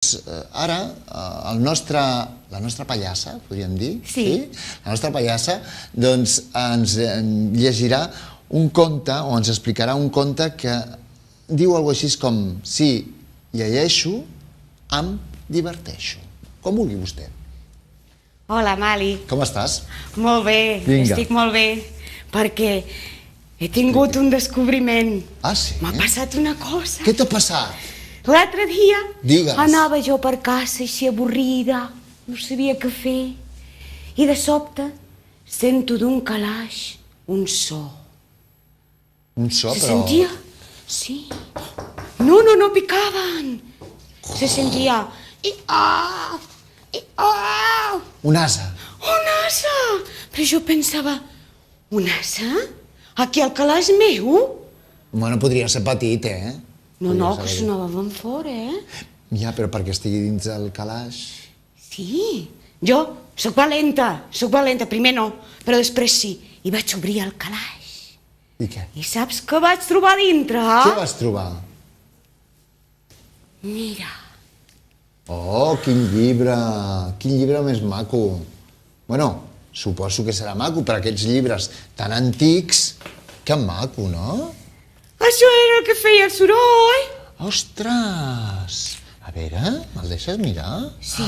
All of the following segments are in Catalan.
Ara, la nostra pallassa, podríem dir, la nostra pallassa, doncs ens llegirà un conte, o ens explicarà un conte que diu alguna cosa així com: si llegeixo, em diverteixo. Com vulgui vostè. Hola, Mali. Com estàs? Molt bé, estic molt bé, perquè he tingut un descobriment. Ah, sí? M'ha passat una cosa. Què t'ha passat? L'altre dia Digues. anava jo per casa així avorrida, no sabia què fer, i de sobte sento d'un calaix un so. Un so, Se però... sentia... Sí. No picaven. Se sentia... Un ase. Un ase! Però jo pensava, un ase? Aquí al calaix meu? Bueno, podria ser petit, eh? No, que sonava ben fort, Ja, però perquè estigui dins del calaix... Sí, jo sóc valenta, primer no, però després sí, i vaig obrir el calaix. I què? I saps què vaig trobar dintre? Què vas trobar? Mira. Oh, quin llibre més maco. Bueno, suposo que serà maco per aquests llibres tan antics. Que maco, no? Això era el que feia el soroll. Ostres! A veure, me'l deixes mirar? Sí.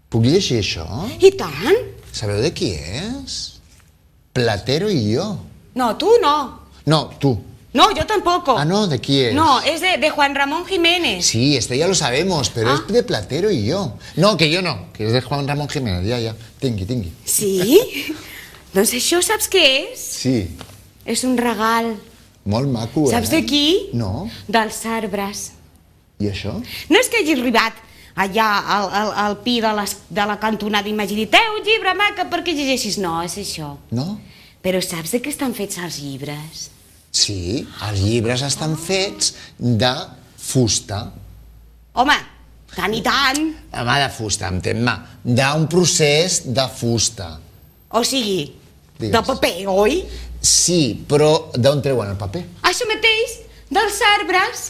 Puc llegir això? I tant. Sabeu de qui és? Platero i jo. No, tu no. No, tu. No, yo tampoco. Ah, no, ¿de quién es? No, es de Juan Ramón Jiménez. Sí, esto ya lo sabemos, pero es de Platero y yo. No, que yo no, que es de Juan Ramón Jiménez, ja. Tingui. Sí? Doncs això saps què és? Sí. És un regal. Molt maco, Saps de qui? No. Dels arbres. I això? No és que hagi arribat allà al pi de la cantonada i m'hagi dit un llibre maca perquè llegeixis. No, és això. No? Però saps de què estan fets els llibres? Sí, els llibres estan fets de fusta. Home, tant i tant. Home, de fusta, entén-me. D'un procés de fusta. O sigui, Digues. de paper, oi? Sí, però d'on treuen el paper? Això mateix, dels arbres.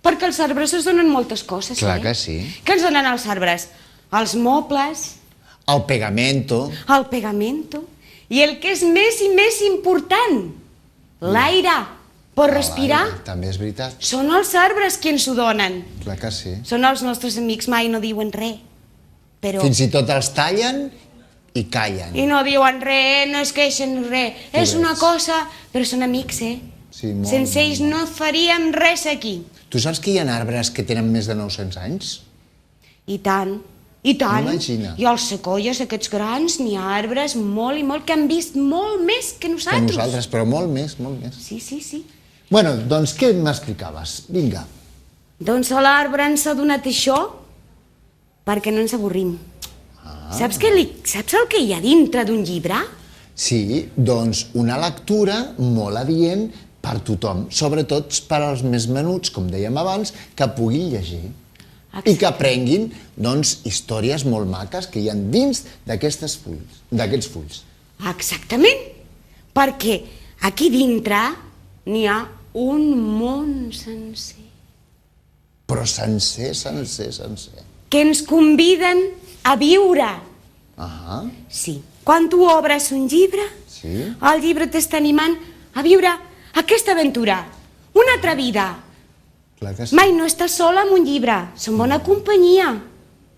Perquè els arbres ens donen moltes coses, Clar que sí. Què ens donen els arbres? Els mobles. El pegamento. El pegamento. I el que és més i més important, l'aire. Per respirar. També és veritat. Són els arbres qui ens ho donen. Clar que sí. Són els nostres amics, mai no diuen res. Però... Fins i tot els tallen i callen. I no diuen res, no es queixen res. És una cosa, però són amics, Sí, molt. Sense ells no faríem res aquí. Tu saps que hi ha arbres que tenen més de 900 anys? I tant, i tant. Imagina. I els sequoies, aquests grans, n'hi ha arbres molt i molt que han vist molt més que nosaltres. Que nosaltres, però molt més. Sí. Bueno, doncs què m'explicaves? Vinga. Doncs l'arbre ens ha donat això perquè no ens avorrim. Saps el que hi ha dintre d'un llibre? Sí, doncs una lectura molt adient per tothom, sobretot per als més menuts, com dèiem abans, que puguin llegir. I que aprenguin, doncs, històries molt maques que hi ha dins d'aquests fulls. Exactament, perquè aquí dintre n'hi ha un món sencer. Però sencer. Que ens conviden a viure. Sí. Quan tu obres un llibre, el llibre t'està animant a viure aquesta aventura, una altra vida. Clar que sí. Mai no estàs sola amb un llibre, són bona companyia.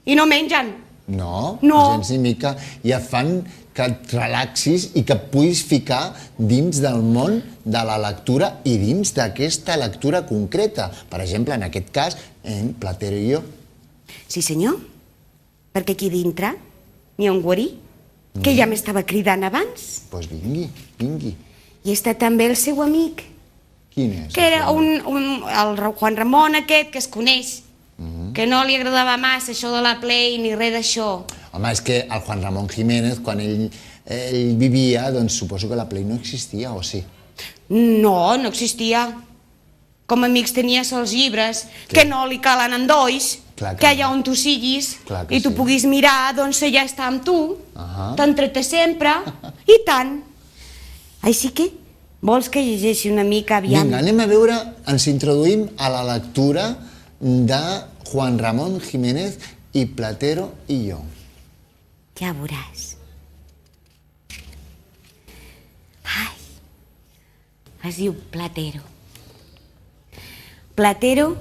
I no mengen. No, gens ni mica. I et fan que et relaxis i que et puguis ficar dins del món de la lectura i dins d'aquesta lectura concreta. Per exemple, en aquest cas, en Platero i jo. Sí, senyor, perquè aquí dintre n'hi ha un guarí que ja m'estava cridant abans. Doncs vingui. I està també el seu amic. Quin és? Que era el Juan Ramon aquest, que es coneix, que no li agradava massa això de la Play ni res d'això. Home, és que el Juan Ramón Jiménez, quan ell vivia, doncs suposo que la Play no existia, o sí? No existia. Com a amics tenies els llibres, que no li calen endolls, que allà on tu siguis i tu puguis mirar, doncs allà està amb tu, t'entreté sempre, i tant. Així que, vols que llegeixi una mica, aviam? Vinga, anem a veure, ens introduïm a la lectura de Juan Ramón Jiménez i Platero i jo. Ja veuràs. Ai, es diu Platero. Platero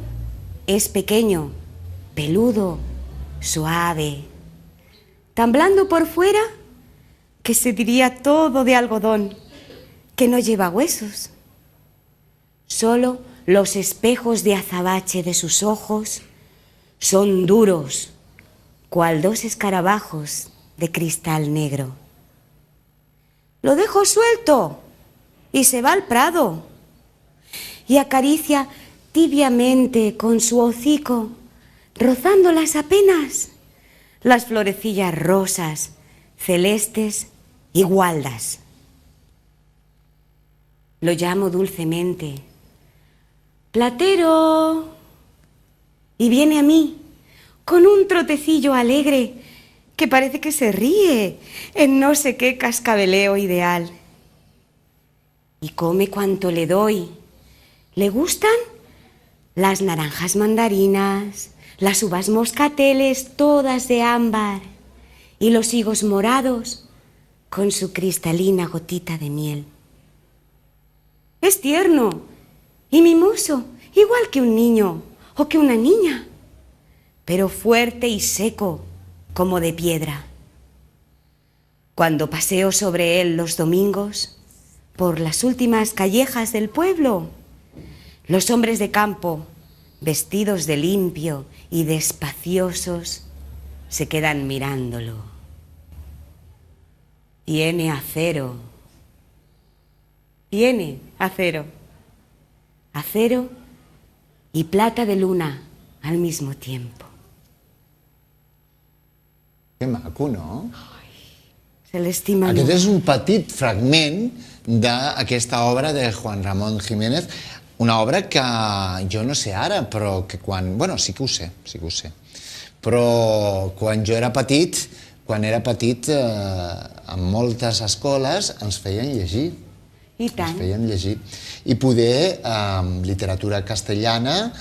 es pequeño, peludo, suave, tan blando por fuera que se diría todo de algodón, que no lleva huesos. Solo los espejos de azabache de sus ojos son duros, cual dos escarabajos de cristal negro. Lo dejo suelto y se va al prado y acaricia tibiamente con su hocico, rozándolas apenas, las florecillas rosas, celestes y gualdas. Lo llamo dulcemente, Platero, y viene a mí con un trotecillo alegre que parece que se ríe en no sé qué cascabeleo ideal. Y come cuanto le doy. ¿Le gustan? Las naranjas mandarinas, las uvas moscateles todas de ámbar y los higos morados con su cristalina gotita de miel. Es tierno y mimoso, igual que un niño o que una niña, pero fuerte y seco como de piedra. Cuando paseo sobre él los domingos por las últimas callejas del pueblo, los hombres de campo, vestidos de limpio y despaciosos, se quedan mirándolo. Tiene acero. Tiene acero. Acero y plata de luna al mismo tiempo. Que maco, no? Se l'estima molt. Aquest és un petit fragment d'aquesta obra de Juan Ramón Jiménez, una obra que jo no sé ara, però que quan... Bueno, sí que ho sé, però quan jo era petit, en moltes escoles ens feien llegir. I tant. Ens feien llegir. I poder, en literatura castellana,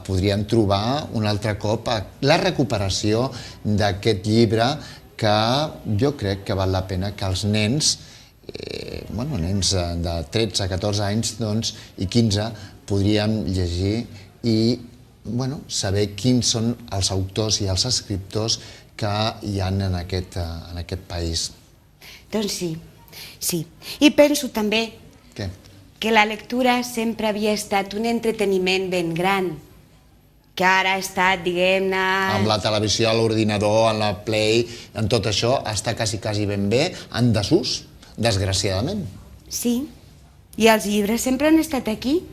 podríem trobar un altre cop la recuperació d'aquest llibre que jo crec que val la pena que els nens, nens de 13 a 14 anys i 15, podríem llegir i saber quins són els autors i els escriptors que hi ha en aquest país. Doncs sí. I penso també que la lectura sempre havia estat un entreteniment ben gran, que ara ha estat, diguem-ne... Amb la televisió, l'ordinador, en la Play, en tot això, està quasi ben bé en desús, desgraciadament. Sí, i els llibres sempre han estat aquí.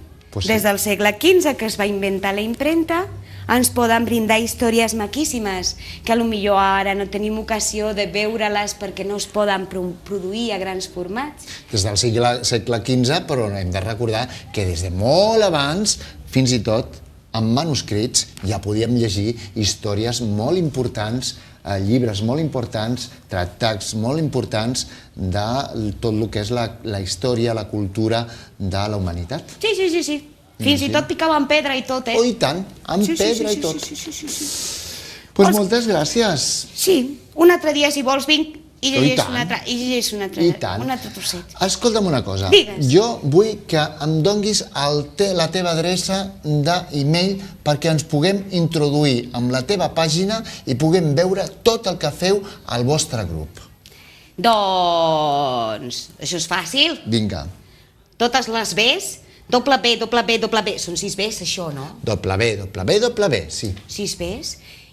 Des del segle XV, que es va inventar la impremta, ens poden brindar històries maquíssimes, que potser ara no tenim ocasió de veure-les perquè no es poden produir a grans formats. Des del segle XV, però hem de recordar que des de molt abans, fins i tot, en manuscrits, ja podíem llegir històries molt importants, llibres molt importants, tractats molt importants de tot el que és la història, la cultura de la humanitat. Sí. Fins i tot picava amb pedra i tot, Oh, i tant, amb pedra i tot. Doncs moltes gràcies. Sí, un altre dia, si vols, vinc i llegeix un altre trosset. Escolta'm una cosa. Digues. Jo vull que em donguis la teva adreça d'e-mail perquè ens puguem introduir amb la teva pàgina i puguem veure tot el que feu al vostre grup. Doncs això és fàcil. Vinga. Totes les Bs, www, són 6 Bs, això, no? www, sí. 6 Bs.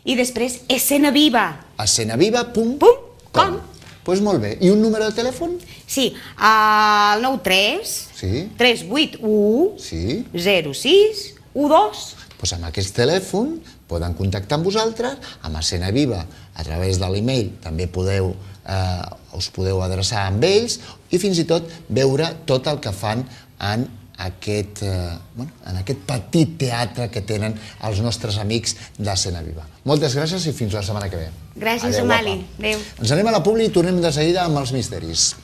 I després escenaviva. escenaviva.com. Doncs molt bé. I un número de telèfon? Sí, el 93 381 06 12. Doncs amb aquest telèfon poden contactar amb vosaltres, amb Escena Viva, a través de l'e-mail també us podeu adreçar amb ells i fins i tot veure tot el que fan en aquest petit teatre que tenen els nostres amics d'Escena Viva. Moltes gràcies i fins la setmana que ve. Gràcies, Amali. Adéu. Ens anem a la publi i tornem de seguida amb els misteris.